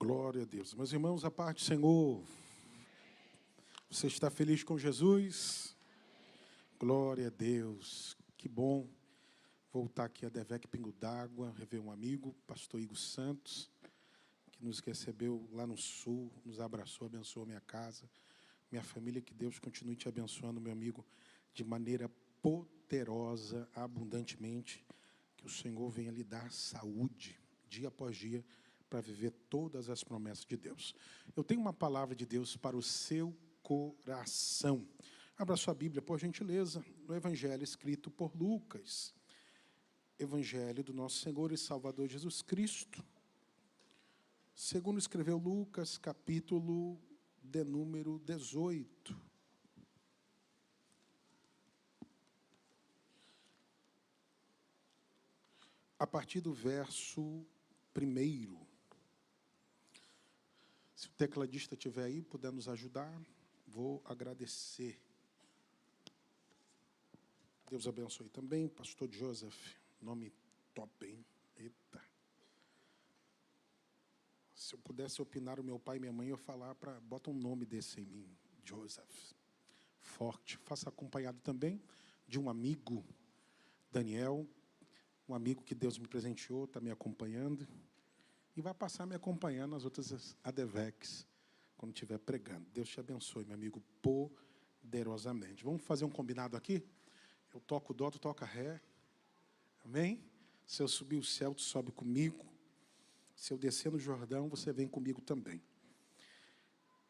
Glória a Deus. Meus irmãos, a paz do Senhor. Você está feliz com Jesus? Glória a Deus. Que bom voltar aqui a Devec Pingo d'Água, rever um amigo, pastor Igor Santos, que nos recebeu lá no sul, nos abraçou, abençoou minha casa, minha família. Que Deus continue te abençoando, meu amigo, de maneira poderosa, abundantemente. Que o Senhor venha lhe dar saúde, dia após dia, para viver todas as promessas de Deus. Eu tenho uma palavra de Deus para o seu coração. Abra sua Bíblia, por gentileza, no Evangelho escrito por Lucas. Evangelho do nosso Senhor e Salvador Jesus Cristo. Segundo escreveu Lucas, capítulo de número 18. A partir do verso 1. Se o tecladista estiver aí, puder nos ajudar, vou agradecer. Deus abençoe também, pastor Joseph, nome top, hein? Eita. Se eu pudesse opinar o meu pai e minha mãe, eu falar para bota um nome desse em mim, Joseph. Forte. Faça acompanhado também de um amigo, Daniel, um amigo que Deus me presenteou, está me acompanhando. E vai passar me acompanhando nas outras ADVECs, quando estiver pregando. Deus te abençoe, meu amigo, poderosamente. Vamos fazer um combinado aqui? Eu toco dó, tu toca ré. Amém? Se eu subir o céu, tu sobe comigo. Se eu descer no Jordão, você vem comigo também.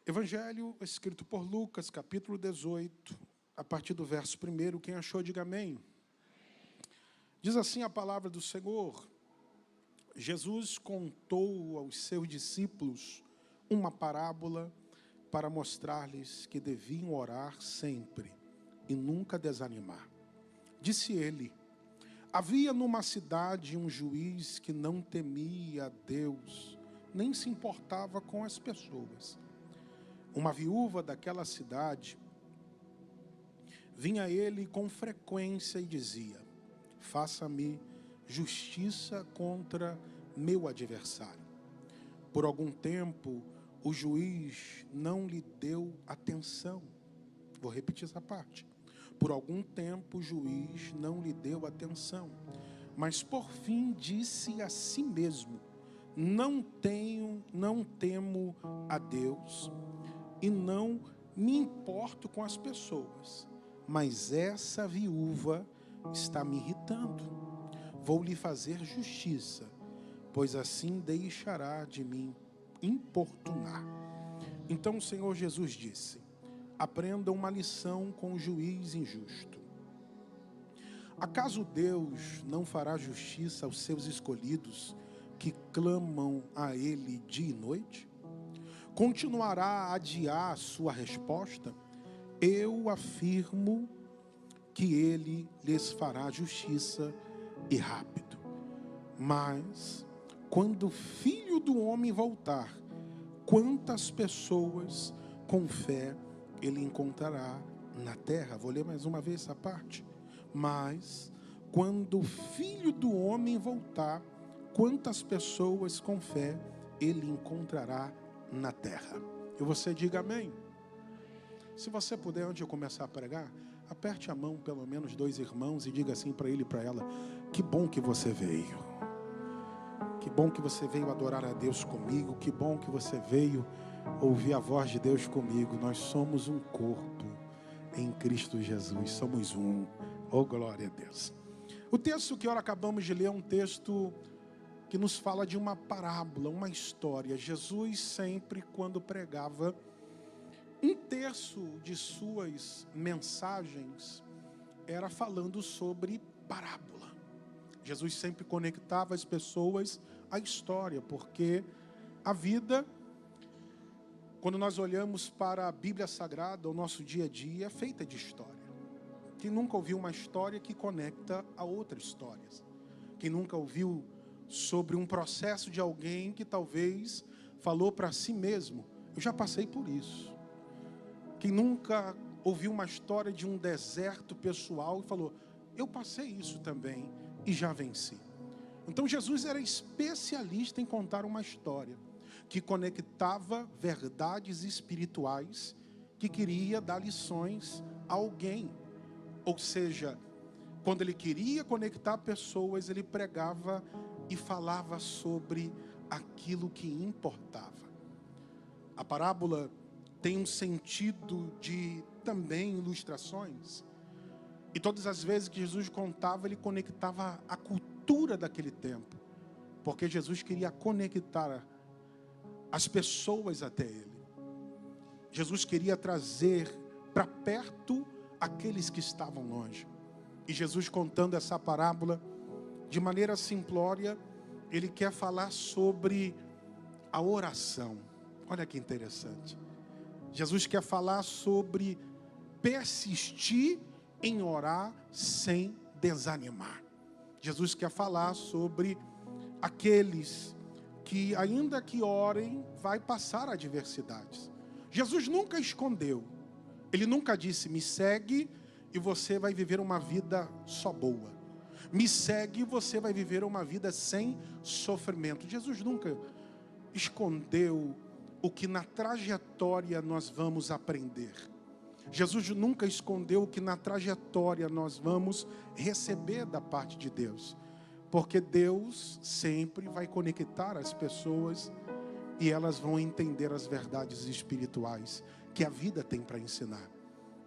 Evangelho escrito por Lucas, capítulo 18, a partir do verso 1. Quem achou, diga amém. Diz assim a palavra do Senhor. Jesus contou aos seus discípulos uma parábola para mostrar-lhes que deviam orar sempre e nunca desanimar. Disse ele: havia numa cidade um juiz que não temia a Deus, nem se importava com as pessoas. Uma viúva daquela cidade vinha a ele com frequência e dizia: faça-me justiça contra meu adversário. Por algum tempo, o juiz não lhe deu atenção. Vou repetir essa parte. Por algum tempo, o juiz não lhe deu atenção. Mas, por fim, disse a si mesmo: não temo a Deus e não me importo com as pessoas. Mas essa viúva está me irritando. Vou lhe fazer justiça, pois assim deixará de me importunar. Então o Senhor Jesus disse: aprenda uma lição com o juiz injusto. Acaso Deus não fará justiça aos seus escolhidos que clamam a Ele dia e noite? Continuará a adiar a sua resposta? Eu afirmo que Ele lhes fará justiça e rápido. Mas quando o Filho do Homem voltar, quantas pessoas com fé ele encontrará na terra? Vou ler mais uma vez essa parte. Mas quando o Filho do Homem voltar, quantas pessoas com fé ele encontrará na terra? E você diga amém. Se você puder, antes de eu começar a pregar, aperte a mão, pelo menos 2 irmãos, e diga assim para ele e para ela: que bom que você veio. Que bom que você veio adorar a Deus comigo. Que bom que você veio ouvir a voz de Deus comigo. Nós somos um corpo em Cristo Jesus. Somos um. Oh, glória a Deus. O texto que ora acabamos de ler é um texto que nos fala de uma parábola, uma história. Jesus sempre, quando pregava, 1/3 de suas mensagens era falando sobre parábola. Jesus sempre conectava as pessoas à história, porque a vida, quando nós olhamos para a Bíblia Sagrada, o nosso dia a dia é feita de história. Quem nunca ouviu uma história que conecta a outras histórias? Quem nunca ouviu sobre um processo de alguém que talvez falou para si mesmo: eu já passei por isso. Quem nunca ouviu uma história de um deserto pessoal e falou: eu passei isso também e já venci. Então Jesus era especialista em contar uma história. que conectava verdades espirituais, que queria dar lições a alguém. Ou seja, quando ele queria conectar pessoas, ele pregava e falava sobre aquilo que importava. A parábola tem um sentido de também ilustrações. E todas as vezes que Jesus contava, ele conectava a cultura daquele tempo. Porque Jesus queria conectar as pessoas até ele. Jesus queria trazer para perto aqueles que estavam longe. E Jesus, contando essa parábola de maneira simplória, ele quer falar sobre a oração. Olha que interessante. Jesus quer falar sobre persistir em orar sem desanimar. Jesus quer falar sobre aqueles que, ainda que orem, vai passar adversidades. Jesus nunca escondeu. Ele nunca disse, me segue e você vai viver uma vida só boa. Me segue e você vai viver uma vida sem sofrimento. Jesus nunca escondeu o que na trajetória nós vamos aprender. Jesus nunca escondeu o que na trajetória nós vamos receber da parte de Deus. Porque Deus sempre vai conectar as pessoas e elas vão entender as verdades espirituais que a vida tem para ensinar.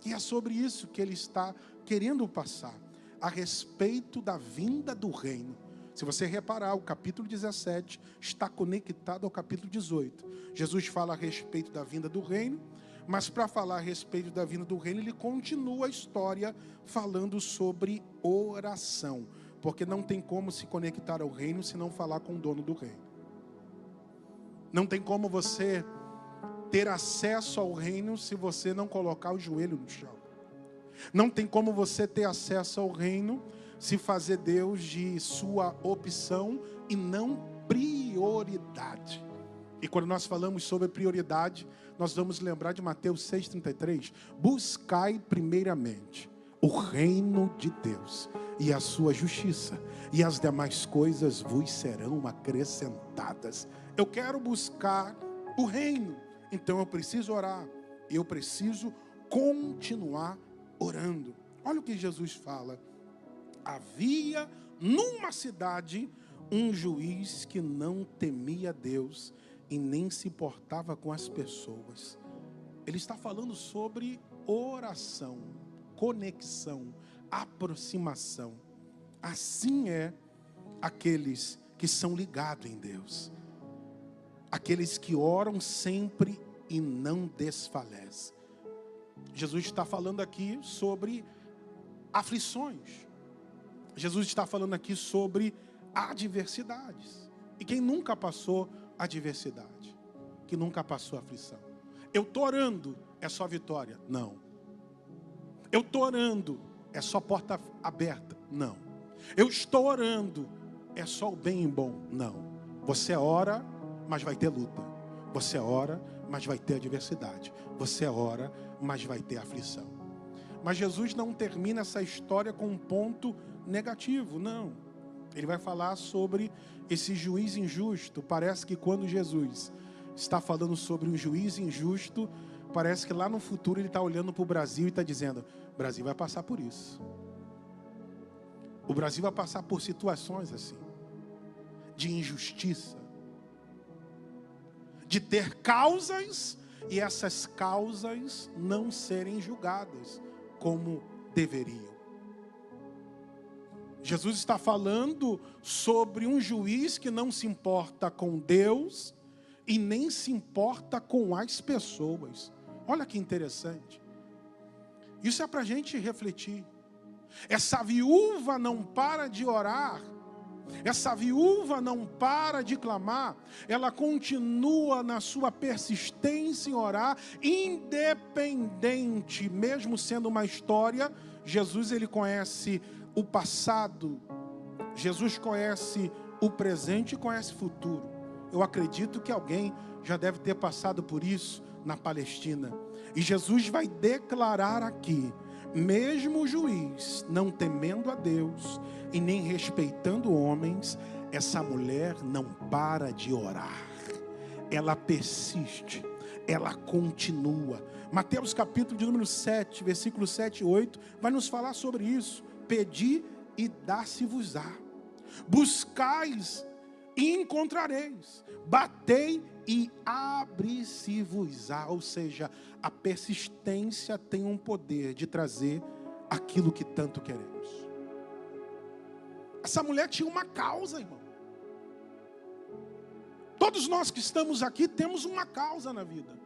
E é sobre isso que ele está querendo passar, a respeito da vinda do reino. Se você reparar, o capítulo 17 está conectado ao capítulo 18. Jesus fala a respeito da vinda do reino, mas para falar a respeito da vinda do reino, ele continua a história falando sobre oração. Porque não tem como se conectar ao reino se não falar com o dono do reino. Não tem como você ter acesso ao reino se você não colocar o joelho no chão. Não tem como você ter acesso ao reino se fazer Deus de sua opção e não prioridade. E quando nós falamos sobre prioridade, nós vamos lembrar de Mateus 6,33. Buscai primeiramente o reino de Deus e a sua justiça, e as demais coisas vos serão acrescentadas. Eu quero buscar o reino, então eu preciso orar, eu preciso continuar orando. Olha o que Jesus fala. Havia numa cidade um juiz que não temia Deus e nem se portava com as pessoas. Ele está falando sobre oração, conexão, aproximação. Assim é aqueles que são ligados em Deus. Aqueles que oram sempre e não desfalecem. Jesus está falando aqui sobre aflições. Jesus está falando aqui sobre adversidades. E quem nunca passou adversidade? Que nunca passou aflição? Eu estou orando, é só vitória? Não. Eu estou orando, é só porta aberta? Não. Eu estou orando, é só o bem e bom? Não. Você ora, mas vai ter luta. Você ora, mas vai ter adversidade. Você ora, mas vai ter aflição. Mas Jesus não termina essa história com um ponto negativo, não. Ele vai falar sobre esse juiz injusto. Parece que quando Jesus está falando sobre um juiz injusto, parece que lá no futuro ele está olhando para o Brasil e está dizendo, o Brasil vai passar por isso. O Brasil vai passar por situações assim, de injustiça, de ter causas e essas causas não serem julgadas como deveriam. Jesus está falando sobre um juiz que não se importa com Deus e nem se importa com as pessoas. Olha que interessante. Isso é para a gente refletir. Essa viúva não para de orar. Essa viúva não para de clamar. Ela continua na sua persistência em orar, independente, mesmo sendo uma história. Jesus, ele conhece o passado, Jesus conhece o presente e conhece o futuro. Eu acredito que alguém já deve ter passado por isso na Palestina. E Jesus vai declarar aqui, mesmo o juiz não temendo a Deus e nem respeitando homens, essa mulher não para de orar. ela persiste, ela continua. Mateus capítulo de número 7, versículos 7 e 8, vai nos falar sobre isso. Pedi e dar-se-vos-á. Buscais e encontrareis. Batei e abre-se-vos-á. Ou seja, a persistência tem um poder de trazer aquilo que tanto queremos. Essa mulher tinha uma causa, irmão. Todos nós que estamos aqui temos uma causa na vida.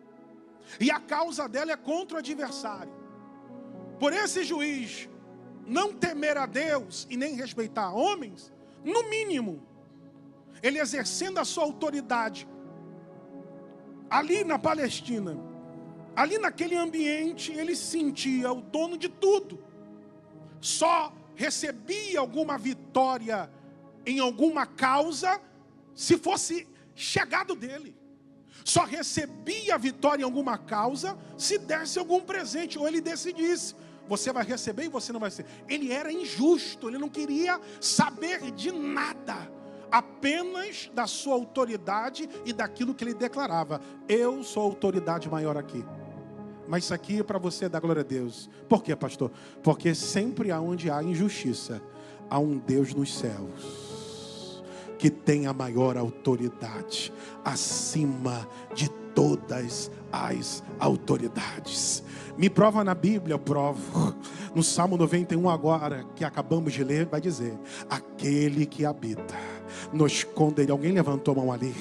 E a causa dela é contra o adversário. Por esse juiz não temer a Deus e nem respeitar homens, no mínimo, ele exercendo a sua autoridade ali na Palestina, ali naquele ambiente, ele se sentia o dono de tudo. Só recebia alguma vitória em alguma causa se fosse chegado dele. Só recebia a vitória em alguma causa se desse algum presente, ou ele decidisse, você vai receber e você não vai receber. Ele era injusto, ele não queria saber de nada, apenas da sua autoridade e daquilo que ele declarava. Eu sou a autoridade maior aqui. Mas isso aqui é para você dar glória a Deus. Por quê, pastor? Porque sempre onde há injustiça, há um Deus nos céus que tem a maior autoridade acima de todas as autoridades. Me prova na Bíblia, eu provo. No Salmo 91 agora, que acabamos de ler, vai dizer: aquele que habita no esconderijo. Alguém levantou a mão ali?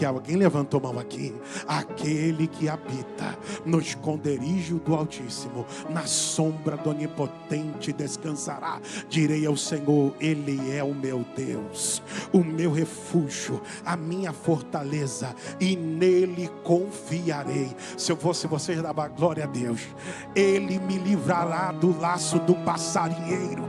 Alguém levantou a mão aqui? Aquele que habita no esconderijo do Altíssimo, na sombra do Onipotente descansará. Direi ao Senhor, Ele é o meu Deus, o meu refúgio, a minha fortaleza, e nele confiarei. Se eu fosse vocês, dava glória a Deus. Ele me livrará do laço do passarinheiro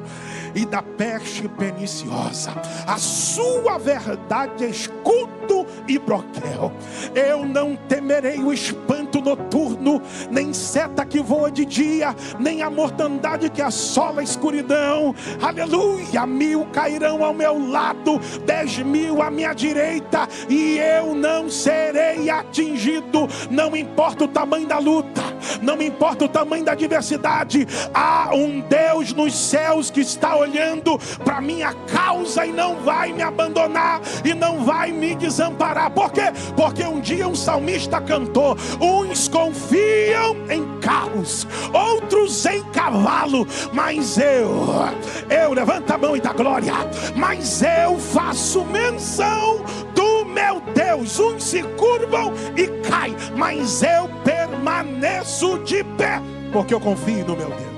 e da peste perniciosa. A sua verdade é escudo e broquel. Eu não temerei o espanto noturno, nem seta que voa de dia, nem a mortandade que assola a escuridão. Aleluia. 1000 cairão ao meu lado, 10.000 à minha direita, e eu não serei atingido. Não importa o tamanho da luta, não importa o tamanho da adversidade, há um Deus nos céus que está olhando para minha causa e não vai me abandonar e não vai me desamparar. Por quê? Porque um dia um salmista cantou: uns confiam em carros, outros em cavalo, mas eu levanta a mão e dá glória, mas eu faço menção do meu Deus. Uns se curvam e caem, mas eu permaneço de pé, porque eu confio no meu Deus.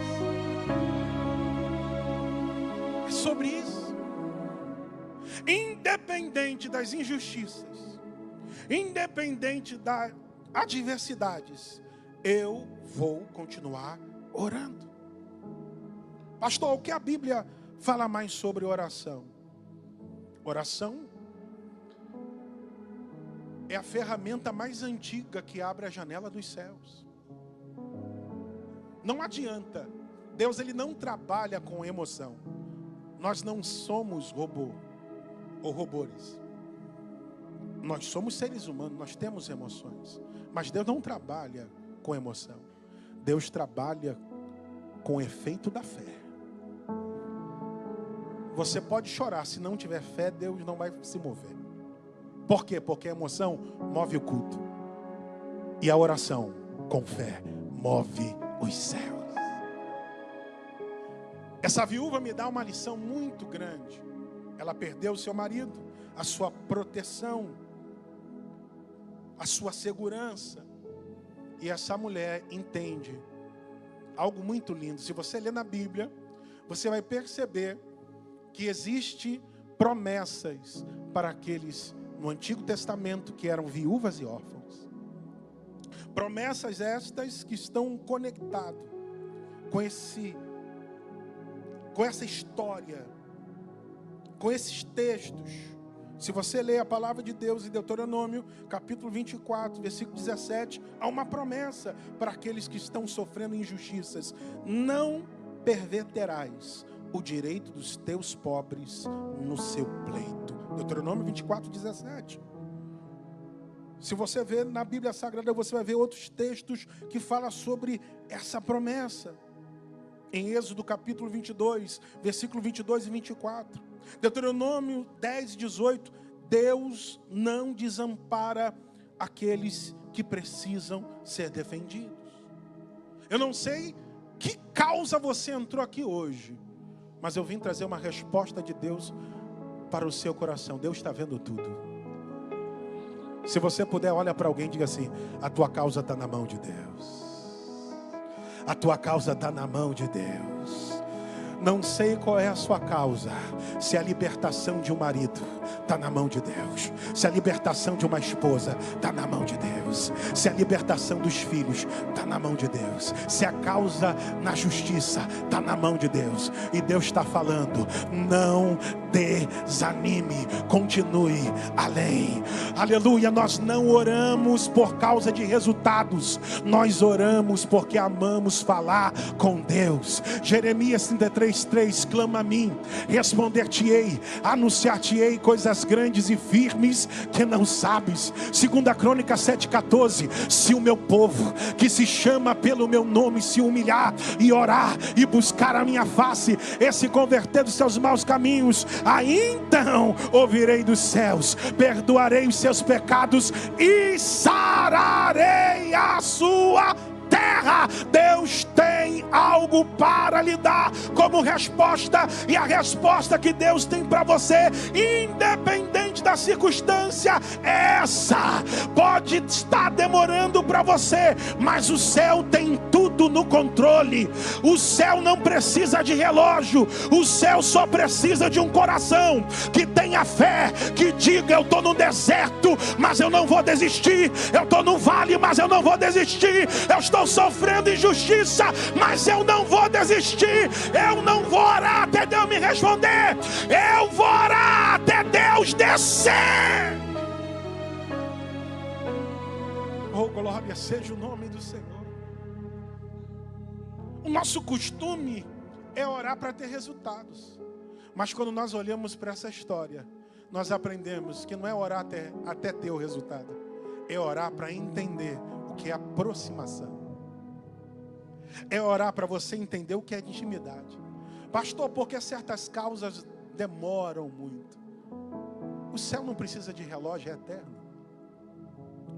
É sobre isso. Independente das injustiças, independente das adversidades, eu vou continuar orando. Pastor, o que a Bíblia fala mais sobre oração? Oração é a ferramenta mais antiga que abre a janela dos céus. Não adianta. Deus, ele não trabalha com emoção. Nós não somos robô ou robôs. Nós somos seres humanos, nós temos emoções. Mas Deus não trabalha com emoção. Deus trabalha com o efeito da fé. Você pode chorar, se não tiver fé, Deus não vai se mover. Por quê? Porque a emoção move o culto. E a oração, com fé, move os céus. Essa viúva me dá uma lição muito grande. Ela perdeu o seu marido, a sua proteção, a sua segurança. E essa mulher entende algo muito lindo. Se você ler na Bíblia, você vai perceber que existe promessas para aqueles no Antigo Testamento que eram viúvas e órfãos. Promessas estas que estão conectadas com essa história, com esses textos. Se você ler a palavra de Deus em Deuteronômio, capítulo 24, versículo 17, há uma promessa para aqueles que estão sofrendo injustiças: não perverterás o direito dos teus pobres no seu pleito. Deuteronômio 24, 17. Se você ver na Bíblia Sagrada, você vai ver outros textos que falam sobre essa promessa. Em Êxodo capítulo 22, versículo 22 e 24. Deuteronômio 10 e 18. Deus não desampara aqueles que precisam ser defendidos. Eu não sei que causa você entrou aqui hoje, mas eu vim trazer uma resposta de Deus para o seu coração. Deus está vendo tudo. Se você puder, olha para alguém e diga assim: a tua causa está na mão de Deus. A tua causa está na mão de Deus. Não sei qual é a sua causa. Se a libertação de um marido está na mão de Deus. Se a libertação de uma esposa está na mão de Deus. Se a libertação dos filhos está na mão de Deus. Se a causa na justiça está na mão de Deus. E Deus está falando: não desanime, continue além. Aleluia. Nós não oramos por causa de resultados. Nós oramos porque amamos falar com Deus. Jeremias 33:3, clama a mim, responder-te-ei, anunciar-te-ei coisas grandes e firmes que não sabes. 2 Crônicas 7:14, se o meu povo, que se chama pelo meu nome, se humilhar e orar e buscar a minha face, e se converter dos seus maus caminhos, aí então ouvirei dos céus, perdoarei os seus pecados e sararei a sua terra. Deus tem algo para lhe dar como resposta, e a resposta que Deus tem para você, independente da circunstância, essa pode estar demorando para você, mas o céu tem tudo no controle. O céu não precisa de relógio, o céu só precisa de um coração que tenha fé, que diga: eu estou no deserto, mas eu não vou desistir. Eu estou no vale, mas eu não vou desistir. Eu estou sofrendo injustiça, mas eu não vou desistir. Eu não vou orar até Deus me responder. Eu vou orar até Deus descer. Oh, glória seja o nome do Senhor. O nosso costume é orar para ter resultados. Mas quando nós olhamos para essa história, nós aprendemos que não é orar até ter o resultado. É orar para entender o que é aproximação. É orar para você entender o que é intimidade. Pastor, porque certas causas demoram muito? O céu não precisa de relógio, é eterno.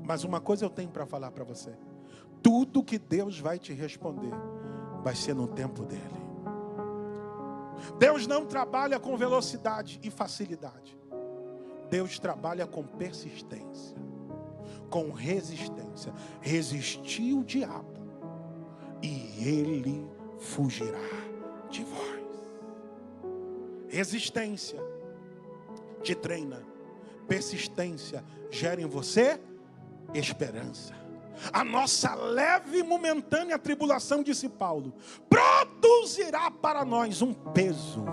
Mas uma coisa eu tenho para falar para você: tudo que Deus vai te responder vai ser no tempo dele. Deus não trabalha com velocidade e facilidade. Deus trabalha com persistência, com resistência. Resistir o diabo e ele fugirá de vós. Resistência te treina. Persistência gera em você esperança. A nossa leve e momentânea tribulação, disse Paulo, produzirá para nós um peso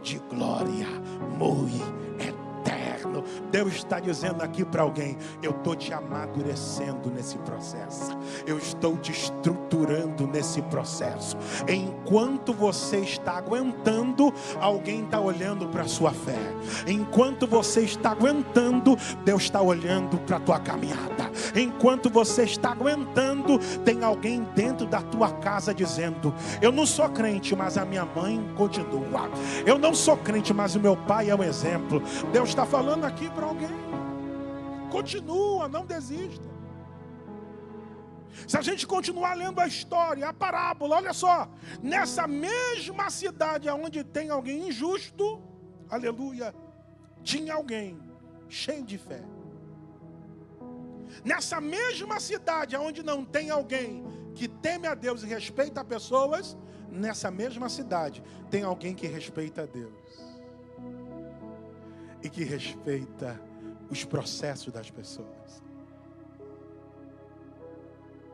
de glória muito eterno. Deus está dizendo aqui para alguém: eu estou te amadurecendo nesse processo, eu estou te estruturando nesse processo. Enquanto você está aguentando, alguém está olhando para a sua fé. Enquanto você está aguentando, Deus está olhando para a tua caminhada. Enquanto você está aguentando, tem alguém dentro da tua casa dizendo: eu não sou crente, mas a minha mãe continua. Eu não sou crente, mas o meu pai é um exemplo. Deus está falando aqui para alguém: continua, não desista. Se a gente continuar lendo a história, a parábola, olha só, nessa mesma cidade onde tem alguém injusto, aleluia, tinha alguém cheio de fé. Nessa mesma cidade onde não tem alguém que teme a Deus e respeita pessoas, nessa mesma cidade tem alguém que respeita a Deus e que respeita os processos das pessoas.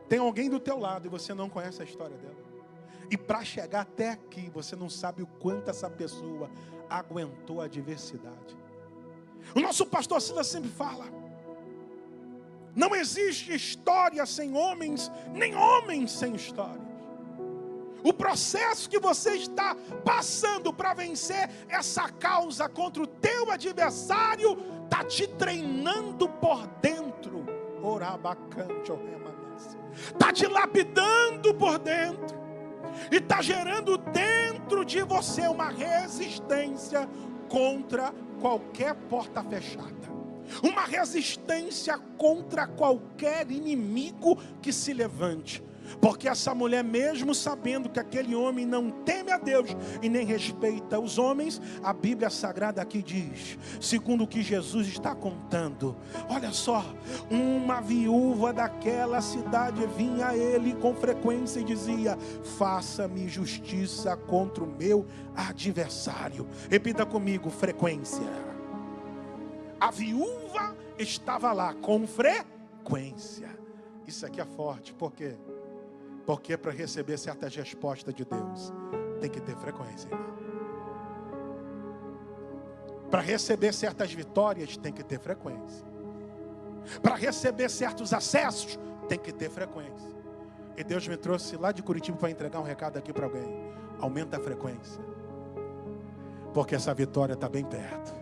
Tem alguém do teu lado e você não conhece a história dela. E para chegar até aqui, você não sabe o quanto essa pessoa aguentou a adversidade. O nosso pastor Silas sempre fala: não existe história sem homens, nem homens sem histórias. O processo que você está passando para vencer essa causa contra o teu adversário está te treinando por dentro. Está te lapidando por dentro. E está gerando dentro de você uma resistência contra qualquer porta fechada. Uma resistência contra qualquer inimigo que se levante. Porque essa mulher, mesmo sabendo que aquele homem não teme a Deus e nem respeita os homens, a Bíblia Sagrada aqui diz, segundo o que Jesus está contando, olha só, uma viúva daquela cidade vinha a ele com frequência e dizia: faça-me justiça contra o meu adversário. Repita comigo: frequência. A viúva estava lá com frequência. Isso aqui é forte, por quê? Porque para receber certas respostas de Deus, tem que ter frequência, irmão. Para receber certas vitórias, tem que ter frequência. Para receber certos acessos, tem que ter frequência. E Deus me trouxe lá de Curitiba para entregar um recado aqui para alguém. Aumenta a frequência. Porque essa vitória está bem perto.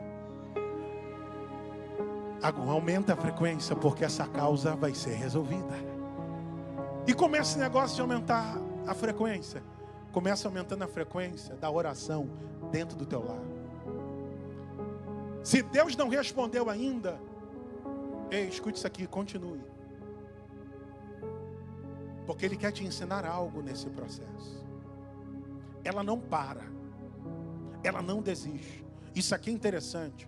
Aumenta a frequência, porque essa causa vai ser resolvida. E começa esse negócio de aumentar a frequência. Começa aumentando a frequência da oração dentro do teu lar. Se Deus não respondeu ainda, ei, escute isso aqui, continue. Porque Ele quer te ensinar algo nesse processo. Ela não para. Ela não desiste. Isso aqui é interessante.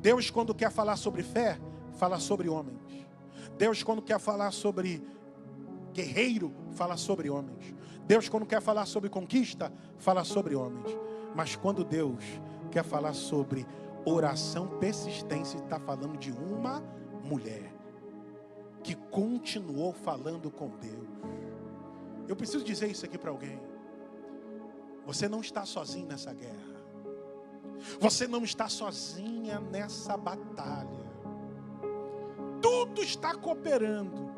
Deus, quando quer falar sobre fé, fala sobre homens. Deus, quando quer falar sobre guerreiro, fala sobre homens. Deus, quando quer falar sobre conquista, fala sobre homens. Mas quando Deus quer falar sobre oração persistente, está falando de uma mulher que continuou falando com Deus. Eu preciso dizer isso aqui para alguém. Você não está sozinho nessa guerra. Você não está sozinha nessa batalha. Tudo está cooperando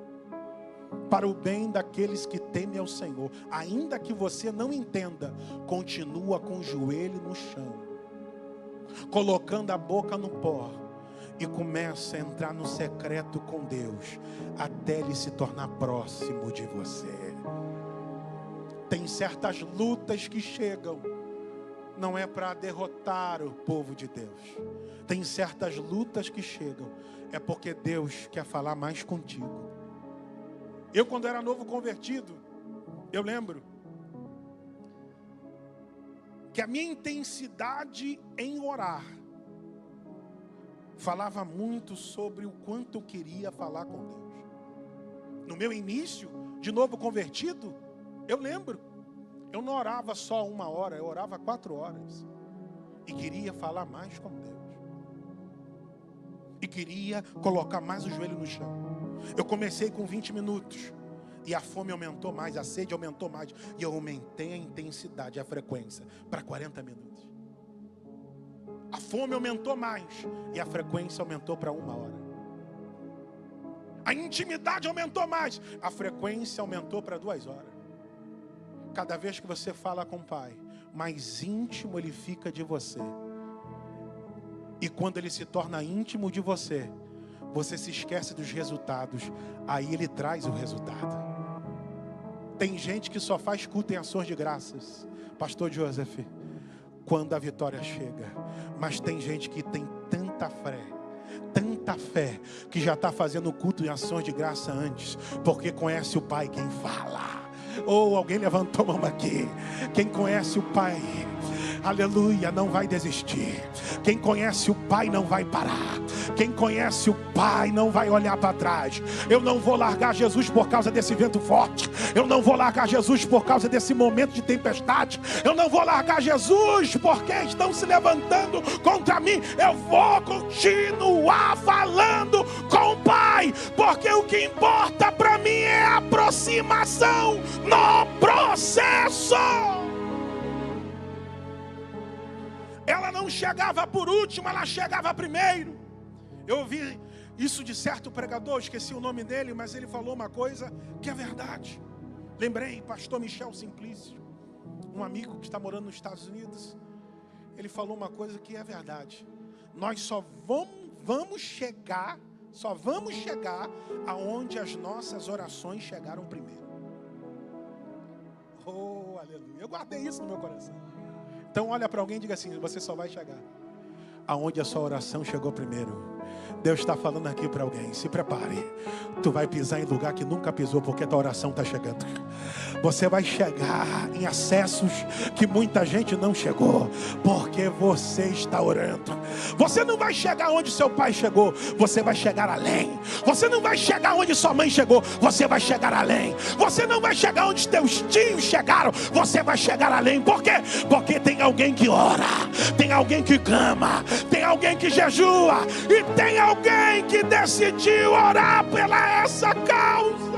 para o bem daqueles que temem ao Senhor. Ainda que você não entenda, continua com o joelho no chão, colocando a boca no pó, e começa a entrar no secreto com Deus, até Ele se tornar próximo de você. Tem certas lutas que chegam, não é para derrotar o povo de Deus. Tem certas lutas que chegam, é porque Deus quer falar mais contigo. Eu, quando era novo convertido, eu lembro que a minha intensidade em orar falava muito sobre o quanto eu queria falar com Deus. No meu início, de novo convertido, eu lembro, eu não orava só 1 hora, eu orava 4 horas. E queria falar mais com Deus. E queria colocar mais o joelho no chão. Eu comecei com 20 minutos. E a fome aumentou mais, a sede aumentou mais. E eu aumentei a intensidade, a frequência, para 40 minutos. A fome aumentou mais. E a frequência aumentou para 1 hora. A intimidade aumentou mais. A frequência aumentou para 2 horas. Cada vez que você fala com o Pai, mais íntimo Ele fica de você. E quando Ele se torna íntimo de você, você se esquece dos resultados. Aí Ele traz o resultado. Tem gente que só faz culto em ações de graças, Pastor Joseph, quando a vitória chega. Mas tem gente que tem tanta fé, que já está fazendo culto em ações de graça antes, porque conhece o Pai quem fala. Ou alguém levantou a mão aqui. Quem conhece o Pai, aleluia, não vai desistir. Quem conhece o Pai não vai parar. Quem conhece o Pai não vai olhar para trás. Eu não vou largar Jesus por causa desse vento forte. Eu não vou largar Jesus por causa desse momento de tempestade. Eu não vou largar Jesus porque estão se levantando contra mim. Eu vou continuar falando com o Pai, porque o que importa para mim é a aproximação no processo. Ela não chegava por último, ela chegava primeiro. Eu ouvi isso de certo pregador, esqueci o nome dele, mas ele falou uma coisa que é verdade. Lembrei, pastor Michel Simplício. um amigo que está morando nos Estados Unidos, ele falou uma coisa que é verdade. Nós só vamos chegar aonde as nossas orações chegaram primeiro. Oh, aleluia. Eu guardei isso no meu coração. Então olha para alguém e diga assim: você só vai chegar aonde a sua oração chegou primeiro. Deus está falando aqui para alguém: se prepare, tu vai pisar em lugar que nunca pisou, porque tua oração está chegando. Você vai chegar em acessos que muita gente não chegou, porque você está orando. Você não vai chegar onde seu pai chegou, você vai chegar além. Você não vai chegar onde sua mãe chegou, você vai chegar além. Você não vai chegar onde teus tios chegaram, você vai chegar além. Por quê? Porque tem alguém que ora, tem alguém que clama, tem alguém que jejua, e tem alguém que decidiu orar pela essa causa.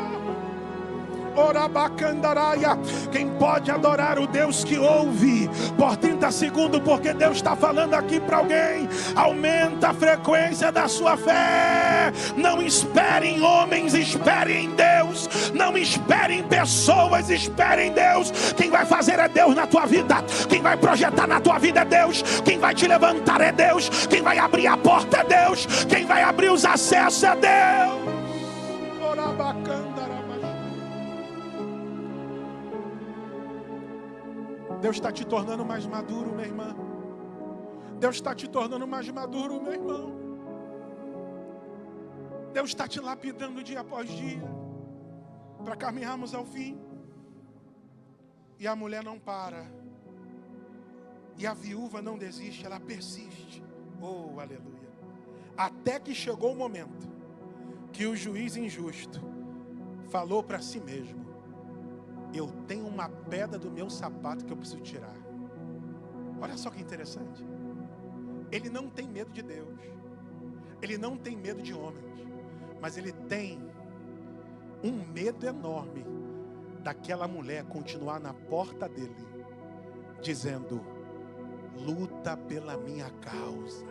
Orabacandaraia. Quem pode adorar o Deus que ouve por 30 segundos, porque Deus está falando aqui para alguém. Aumenta a frequência da sua fé. Não espere em homens, espere em Deus. Não espere em pessoas, espere em Deus. Quem vai fazer é Deus na tua vida. Quem vai projetar na tua vida é Deus. Quem vai te levantar é Deus. Quem vai abrir a porta é Deus. Quem vai abrir os acessos é Deus. Orabacandaraia. Deus está te tornando mais maduro, minha irmã. Deus está te tornando mais maduro, meu irmão. Deus está te lapidando dia após dia, para caminharmos ao fim. E a mulher não para. E a viúva não desiste, ela persiste. Oh, aleluia. Até que chegou o momento que o juiz injusto falou para si mesmo: eu tenho uma pedra do meu sapato que eu preciso tirar. Olha só que interessante. Ele não tem medo de Deus. Ele não tem medo de homens. Mas ele tem um medo enorme daquela mulher continuar na porta dele, dizendo: luta pela minha causa.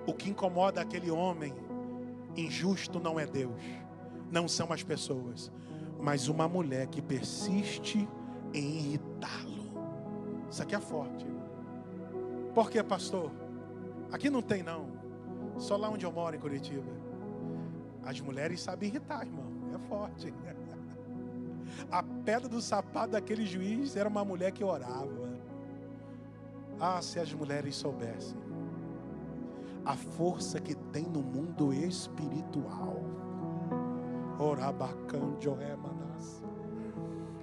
O que incomoda aquele homem injusto não é Deus, não são as pessoas, mas uma mulher que persiste em irritá-lo. Isso aqui é forte. Por quê, pastor? Aqui não tem não. Só lá onde eu moro, em Curitiba. As mulheres sabem irritar, irmão. É forte. A pedra do sapato daquele juiz era uma mulher que orava. Ah, se as mulheres soubessem a força que tem no mundo espiritual.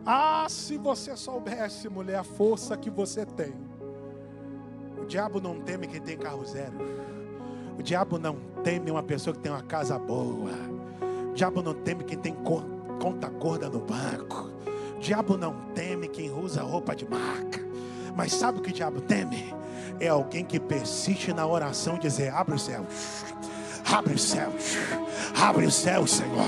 Ah, se você soubesse, mulher, a força que você tem. O diabo não teme quem tem carro zero. O diabo não teme uma pessoa que tem uma casa boa. O diabo não teme quem tem conta gorda no banco. O diabo não teme quem usa roupa de marca. Mas sabe o que o diabo teme? É alguém que persiste na oração e dizer: abre os céus. Abre os céus, abre os céus, Senhor.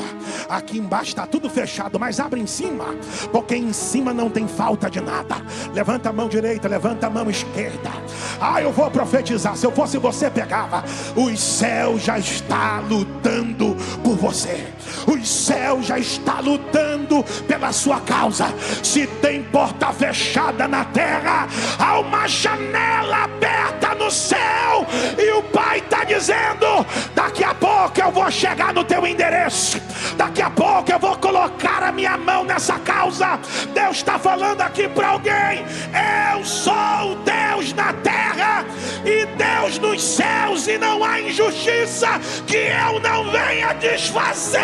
Aqui embaixo está tudo fechado, mas abre em cima, porque em cima não tem falta de nada. Levanta a mão direita, levanta a mão esquerda. Ah, eu vou profetizar. Se eu fosse você, pegava. Os céus já está lutando por você. Os céus já está lutando pela sua causa. Se tem porta fechada na terra, há uma janela aberta no céu. E o Pai está dizendo: daqui a pouco eu vou chegar no teu endereço. Daqui a pouco eu vou colocar a minha mão nessa causa. Deus está falando aqui para alguém: eu sou Deus na terra e Deus nos céus, e não há injustiça que eu não venha desfazer.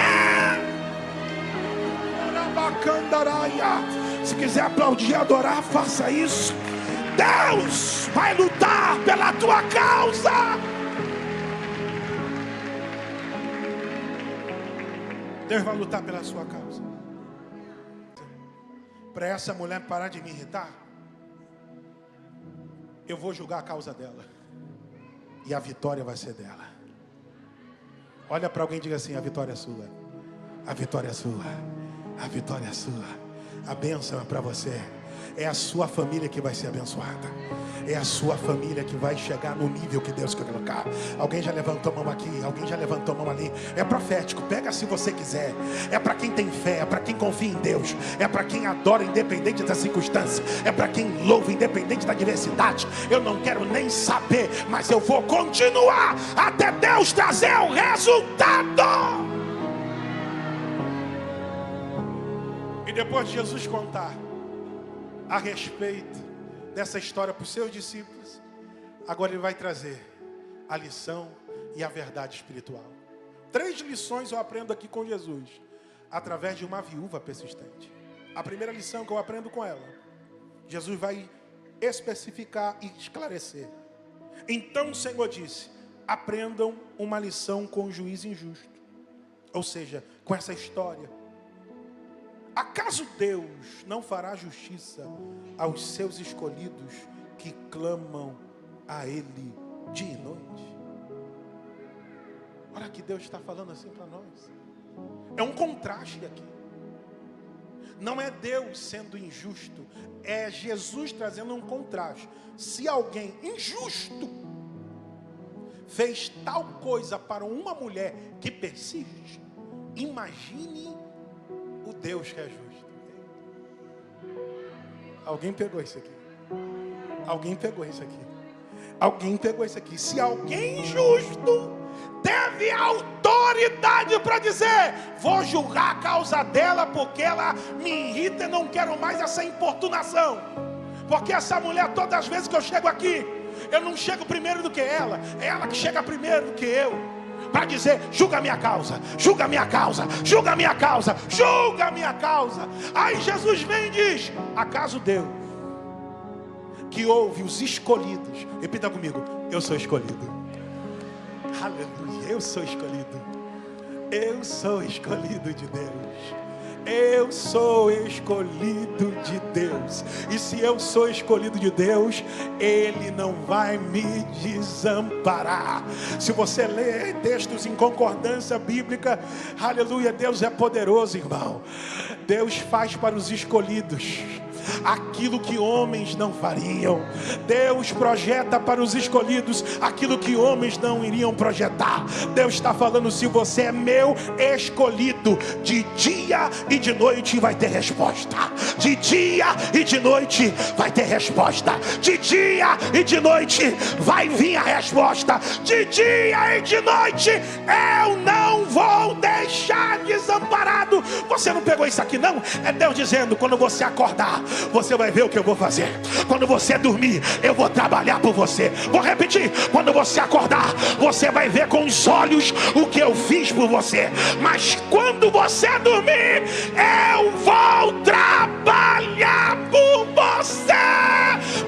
Se quiser aplaudir e adorar, faça isso. Deus vai lutar pela tua causa. Deus vai lutar pela sua causa. Para essa mulher parar de me irritar, eu vou julgar a causa dela, e a vitória vai ser dela. Olha para alguém e diga assim: a vitória é sua. A vitória é sua. A vitória é sua. A bênção é para você. É a sua família que vai ser abençoada. é a sua família que vai chegar no nível que Deus quer colocar. Alguém já levantou a mão aqui, alguém já levantou a mão ali. É profético, pega se você quiser. É para quem tem fé, é para quem confia em Deus, é para quem adora independente das circunstâncias, é para quem louva independente da diversidade. Eu não quero nem saber, mas eu vou continuar até Deus trazer o resultado. E depois de Jesus contar a respeito dessa história para os seus discípulos, agora ele vai trazer a lição e a verdade espiritual. 3 lições eu aprendo aqui com Jesus, através de uma viúva persistente. A primeira lição que eu aprendo com ela, Jesus vai especificar e esclarecer. Então o Senhor disse: aprendam uma lição com o juiz injusto. Ou seja, com essa história. Acaso Deus não fará justiça aos seus escolhidos que clamam a Ele dia e noite? Olha que Deus está falando assim para nós. É um contraste aqui. Não é Deus sendo injusto, é Jesus trazendo um contraste. Se alguém injusto fez tal coisa para uma mulher que persiste, imagine o Deus que é justo. Alguém pegou isso aqui? Alguém pegou isso aqui? Alguém pegou isso aqui? Se alguém injusto teve autoridade para dizer: vou julgar a causa dela porque ela me irrita e não quero mais essa importunação, porque essa mulher, todas as vezes que eu chego aqui, eu não chego primeiro do que ela, é ela que chega primeiro do que eu, para dizer: julga a minha causa, julga a minha causa, julga a minha causa, julga a minha causa. Aí Jesus vem e diz: acaso Deus, que ouve os escolhidos, repita comigo: eu sou escolhido. Aleluia, eu sou escolhido. Eu sou escolhido de Deus. Eu sou escolhido de Deus. E se eu sou escolhido de Deus, Ele não vai me desamparar. Se você lê textos em concordância bíblica, aleluia, Deus é poderoso, irmão. Deus faz para os escolhidos aquilo que homens não fariam. Deus projeta para os escolhidos aquilo que homens não iriam projetar. Deus está falando: se você é meu escolhido, de dia e de noite vai ter resposta. De dia e de noite vai ter resposta. De dia e de noite vai vir a resposta. De dia e de noite eu não vou deixar desamparado. Você não pegou isso aqui não? É Deus dizendo: quando você acordar, você vai ver o que eu vou fazer. Quando você dormir, eu vou trabalhar por você. Vou repetir: quando você acordar, você vai ver com os olhos o que eu fiz por você. Mas quando você dormir, eu vou trabalhar por você.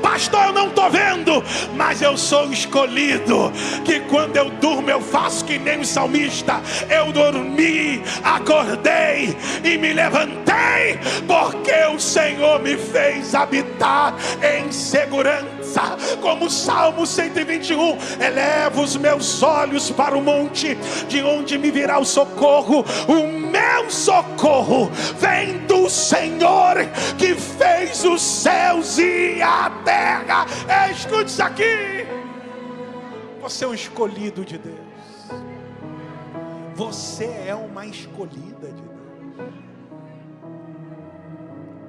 Pastor, eu não estou vendo, mas eu sou escolhido, que quando eu durmo eu faço que nem o salmista. Eu dormi, acordei e me levantei, porque o Senhor me fez habitar em segurança. Como o Salmo 121, eleva os meus olhos para o monte, de onde me virá o socorro. O meu socorro vem do Senhor, que fez os céus e a terra. Escute isso aqui: você é um escolhido de Deus. Você é uma escolhida de Deus.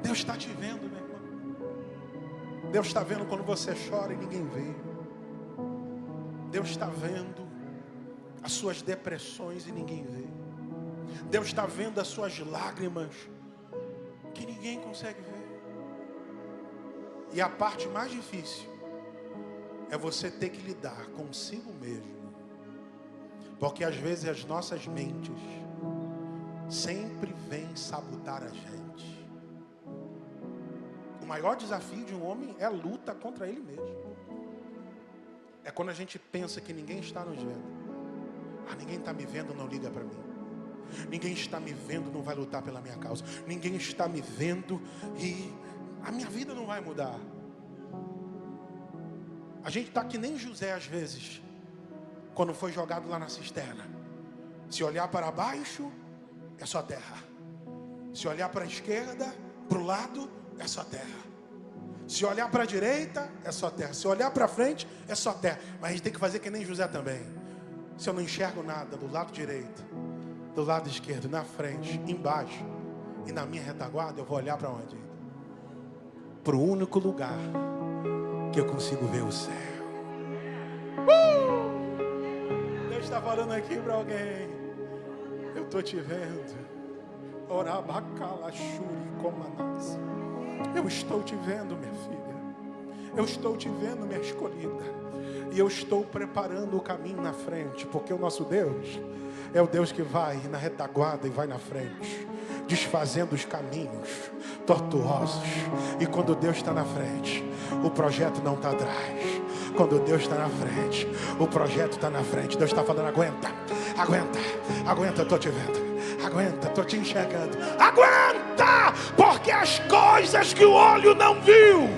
Deus está te vendo, meu irmão. Deus está vendo quando você chora e ninguém vê. Deus está vendo as suas depressões e ninguém vê. Deus está vendo as suas lágrimas que ninguém consegue ver. E a parte mais difícil é você ter que lidar consigo mesmo. Porque às vezes as nossas mentes sempre vêm sabotar a gente. O maior desafio de um homem é a luta contra ele mesmo. É quando a gente pensa que ninguém está nos vendo. Ah, ninguém está me vendo, não liga para mim. Ninguém está me vendo, não vai lutar pela minha causa. Ninguém está me vendo e a minha vida não vai mudar. A gente está que nem José às vezes, quando foi jogado lá na cisterna. Se olhar para baixo, é só terra. Se olhar para a esquerda, para o lado, é só terra. Se olhar para a direita, é só terra. Se olhar para frente, é só terra. Mas a gente tem que fazer que nem José também. Se eu não enxergo nada do lado direito, do lado esquerdo, na frente, embaixo e na minha retaguarda, eu vou olhar para onde? Para o único lugar que eu consigo ver o céu. Deus está falando aqui para alguém. Eu estou te vendo. Eu estou te vendo, minha filha. Eu estou te vendo, minha escolhida. E eu estou preparando o caminho na frente, porque o nosso Deus é o Deus que vai na retaguarda e vai na frente, desfazendo os caminhos tortuosos. E quando Deus está na frente, o projeto não está atrás. Quando Deus está na frente, o projeto está na frente. Deus está falando, aguenta, aguenta, aguenta, eu estou te vendo. Aguenta, estou te enxergando. Aguenta, porque as coisas que o olho não viu,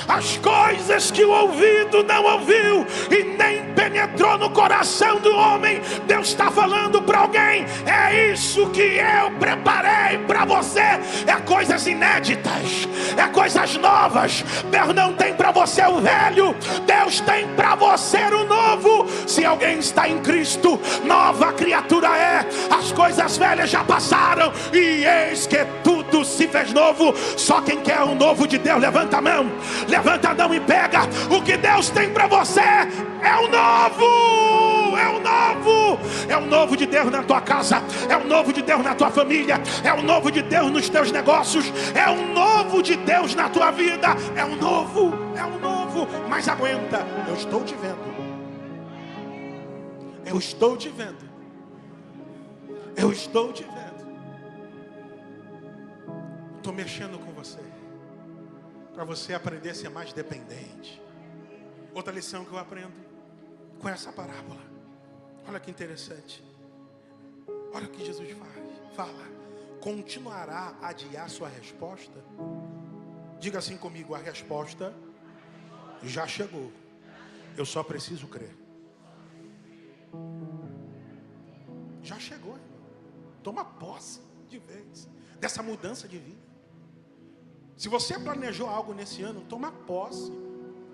as coisas que o ouvido não ouviu e nem penetrou no coração do homem, Deus está falando para alguém: é isso que eu preparei para você. É coisas inéditas, é coisas novas. Deus não tem para você o velho, Deus tem para você o novo. Se alguém está em Cristo, nova criatura é. As coisas velhas já passaram e eis que tudo se fez novo. Só quem quer o novo de Deus, levanta a mão. Levanta a mão e pega. O que Deus tem para você é o novo. É o novo. É o novo de Deus na tua casa. É o novo de Deus na tua família. É o novo de Deus nos teus negócios. É o novo de Deus na tua vida. É o novo. É o novo. Mas aguenta. Eu estou te vendo. Eu estou te vendo. Eu estou te vendo. Estou mexendo com você, para você aprender a ser mais dependente. Outra lição que eu aprendo com essa parábola. Olha que interessante. Olha o que Jesus fala. Continuará a adiar sua resposta? Diga assim comigo: a resposta já chegou. Eu só preciso crer. Já chegou, irmão. Toma posse de vez dessa mudança de vida. Se você planejou algo nesse ano, toma posse.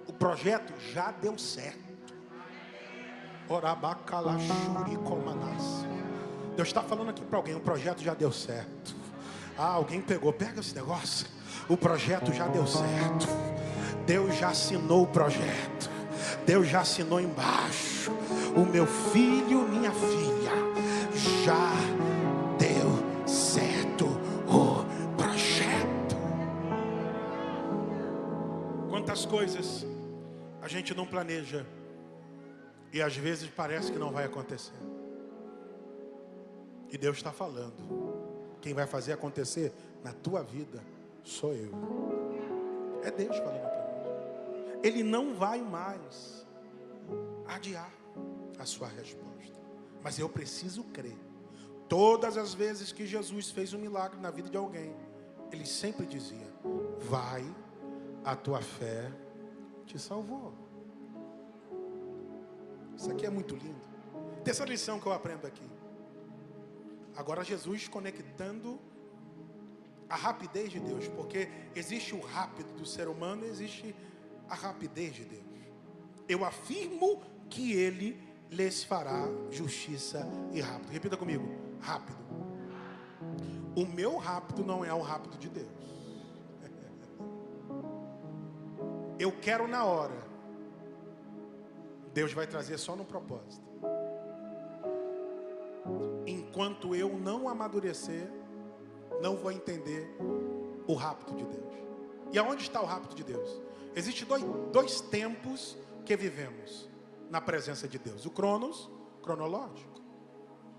O projeto já deu certo. Deus está falando aqui para alguém: o projeto já deu certo. Alguém pegou, pega esse negócio. O projeto já deu certo. Deus já assinou o projeto. Deus já assinou embaixo. O meu filho, minha filha, já deu certo o projeto. Quantas coisas a gente não planeja e às vezes parece que não vai acontecer. E Deus está falando: quem vai fazer acontecer na tua vida sou eu. É Deus falando para nós. Ele não vai mais adiar a sua resposta, mas eu preciso crer. Todas as vezes que Jesus fez um milagre na vida de alguém, ele sempre dizia: vai, a tua fé te salvou. Isso aqui é muito lindo. Terceira lição que eu aprendo aqui. Agora Jesus conectando a rapidez de Deus, porque existe o rápido do ser humano e existe a rapidez de Deus. Eu afirmo que Ele lhes fará justiça e rápido. Repita comigo: rápido. O meu rápido não é o rápido de Deus. Eu quero na hora. Deus vai trazer só no propósito. Enquanto eu não amadurecer, não vou entender o rápido de Deus. E aonde está o rápido de Deus? Existem dois tempos que vivemos na presença de Deus. O cronos, cronológico,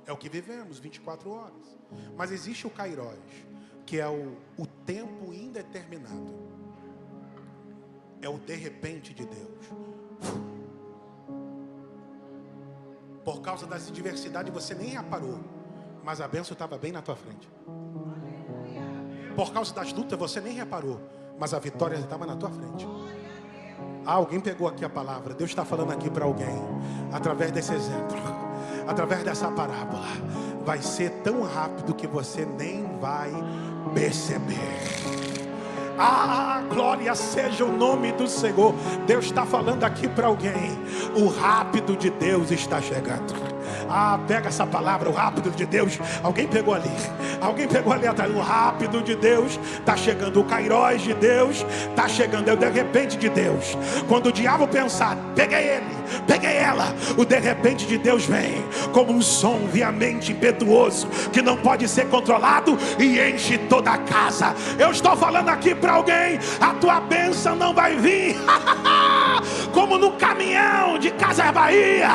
é o que vivemos, 24 horas. Mas existe o kairos, que é o tempo indeterminado. É o de repente de Deus. Por causa das adversidades você nem reparou, mas a bênção estava bem na tua frente. Por causa das lutas você nem reparou, mas a vitória estava na tua frente. Alguém pegou aqui a palavra. Deus está falando aqui para alguém, através desse exemplo, através dessa parábola. Vai ser tão rápido que você nem vai perceber. Ah, glória seja o nome do Senhor. Deus está falando aqui para alguém. O rápido de Deus está chegando. Ah, pega essa palavra, o rápido de Deus. Alguém pegou ali. Alguém pegou ali atrás. O rápido de Deus está chegando. O kairós de Deus está chegando. É o de repente de Deus. Quando o diabo pensar, peguei ele, peguei ela, o de repente de Deus vem como um som veemente, impetuoso, que não pode ser controlado e enche toda a casa. Eu estou falando aqui para alguém. A tua bênção não vai vir como no caminhão de Casas Bahia.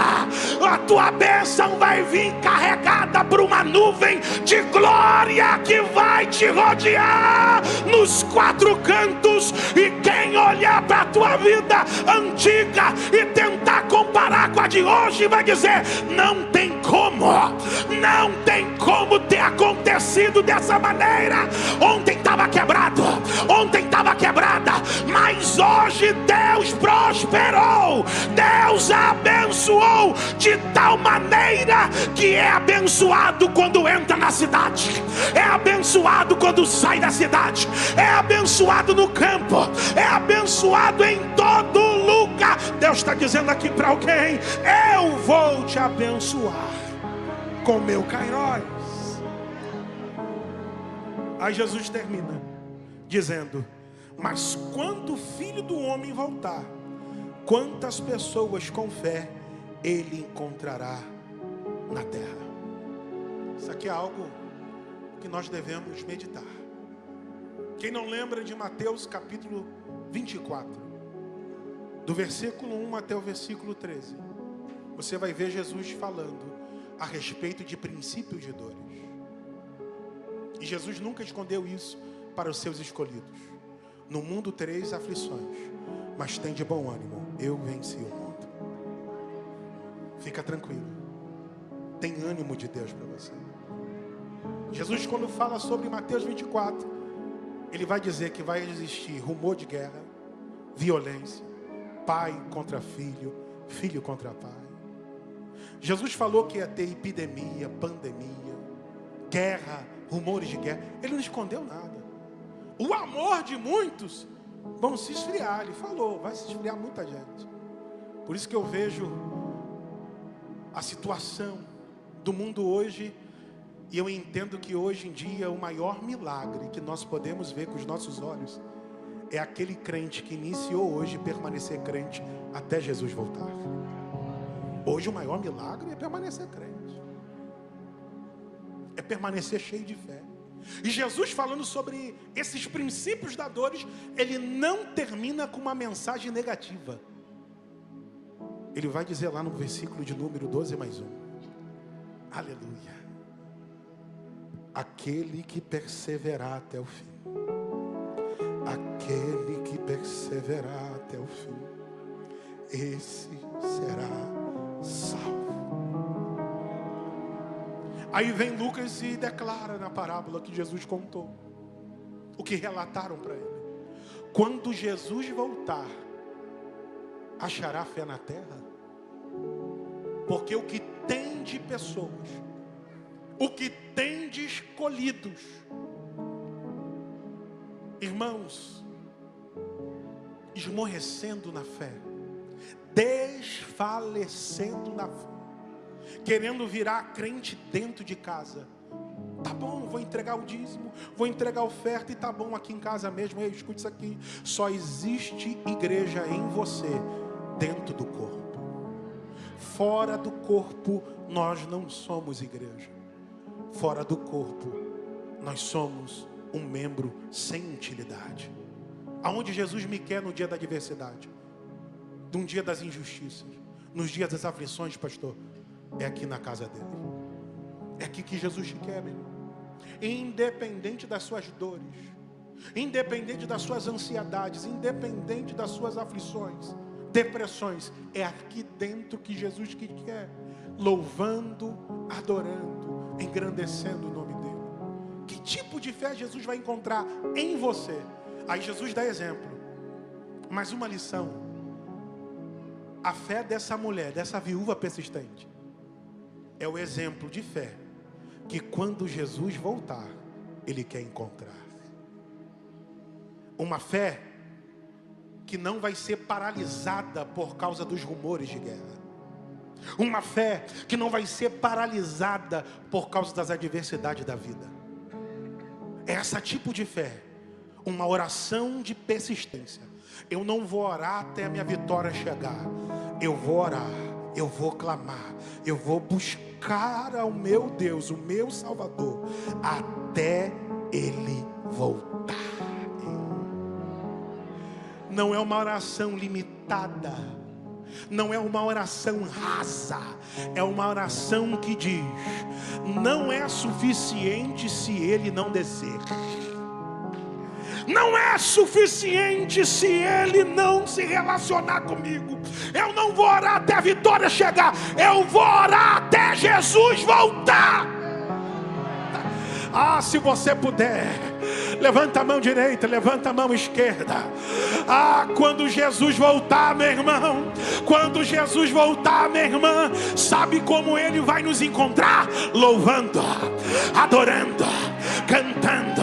A tua bênção vai vir carregada por uma nuvem de glória que vai te rodear nos quatro cantos. E quem olhar para a tua vida antiga e tentar comparar com a de hoje vai dizer: não tem como, não tem como ter acontecido dessa maneira. Ontem estava quebrado, ontem estava quebrada, mas hoje Deus prosperou, Deus abençoou de tal maneira que é abençoado quando entra na cidade, é abençoado quando sai da cidade, é abençoado no campo, é abençoado em todo lugar. Deus está dizendo aqui para alguém: eu vou te abençoar com meu kairós. Aí Jesus termina dizendo: mas quando o Filho do Homem voltar, quantas pessoas com fé ele encontrará na terra? Isso aqui é algo que nós devemos meditar. Quem não lembra de Mateus capítulo 24, do versículo 1 até o versículo 13, você vai ver Jesus falando a respeito de princípios de dores. E Jesus nunca escondeu isso para os seus escolhidos. No mundo tereis aflições, mas tem de bom ânimo, eu venci o mundo. Fica tranquilo, tem ânimo de Deus para você. Jesus, quando fala sobre Mateus 24, ele vai dizer que vai existir rumor de guerra, violência, pai contra filho, filho contra pai. Jesus falou que ia ter epidemia, pandemia, guerra, rumores de guerra. Ele não escondeu nada. O amor de muitos vão se esfriar. Ele falou, vai se esfriar muita gente. Por isso que eu vejo a situação do mundo hoje, e eu entendo que hoje em dia o maior milagre que nós podemos ver com os nossos olhos é aquele crente que iniciou hoje permanecer crente até Jesus voltar. Hoje o maior milagre é permanecer crente, é permanecer cheio de fé. E Jesus, falando sobre esses princípios da dores, ele não termina com uma mensagem negativa. Ele vai dizer lá no versículo de número 12 mais 1, aleluia, aquele que perseverar até o fim, aquele que perseverar até o fim, esse será salvo. Aí vem Lucas e declara na parábola que Jesus contou, o que relataram para ele: quando Jesus voltar, achará fé na terra? Porque o que tem de pessoas, o que tem de escolhidos, irmãos, esmorrecendo na fé, desfalecendo na fé, querendo virar crente dentro de casa. Tá bom, vou entregar o dízimo, vou entregar a oferta e tá bom aqui em casa mesmo. Ei, escute isso aqui: só existe igreja em você dentro do corpo. Fora do corpo nós não somos igreja. Fora do corpo nós somos um membro sem utilidade. Aonde Jesus me quer no dia da adversidade, num dia das injustiças, nos dias das aflições, pastor, é aqui na casa dele. É aqui que Jesus te quer, meu irmão. Independente das suas dores, independente das suas ansiedades, independente das suas aflições, depressões, é aqui dentro que Jesus te quer, louvando, adorando, engrandecendo o nome dele. Que tipo de fé Jesus vai encontrar em você? Aí Jesus dá exemplo, mais uma lição: a fé dessa mulher, dessa viúva persistente, é o exemplo de fé que quando Jesus voltar, ele quer encontrar. Uma fé que não vai ser paralisada por causa dos rumores de guerra. Uma fé que não vai ser paralisada por causa das adversidades da vida. É esse tipo de fé. Uma oração de persistência. Eu não vou orar até a minha vitória chegar. Eu vou orar, eu vou clamar, eu vou buscar ao meu Deus, o meu Salvador, até Ele voltar. Não é uma oração limitada, não é uma oração rasa, é uma oração que diz: não é suficiente se Ele não descer. Não é suficiente se Ele não se relacionar comigo. Eu não vou orar até a vitória chegar. Eu vou orar até Jesus voltar. Ah, se você puder, levanta a mão direita, levanta a mão esquerda. Ah, quando Jesus voltar, meu irmão, quando Jesus voltar, minha irmã, sabe como Ele vai nos encontrar? Louvando, adorando, cantando.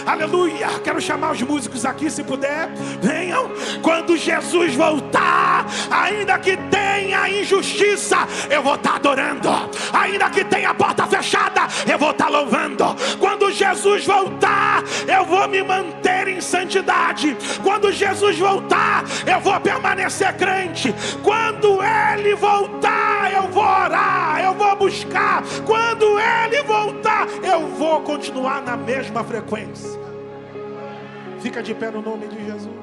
Aleluia. Quero chamar os músicos aqui, se puder, venham. Quando Jesus voltar, ainda que tenha injustiça, eu vou estar adorando. Ainda que tenha a porta fechada, eu vou estar louvando. Quando Jesus voltar, eu vou me manter em santidade. Quando Jesus voltar, eu vou permanecer crente. Quando Ele voltar, eu vou orar, eu vou buscar. Quando Ele voltar, eu vou continuar na mesma frequência. Fica de pé no nome de Jesus.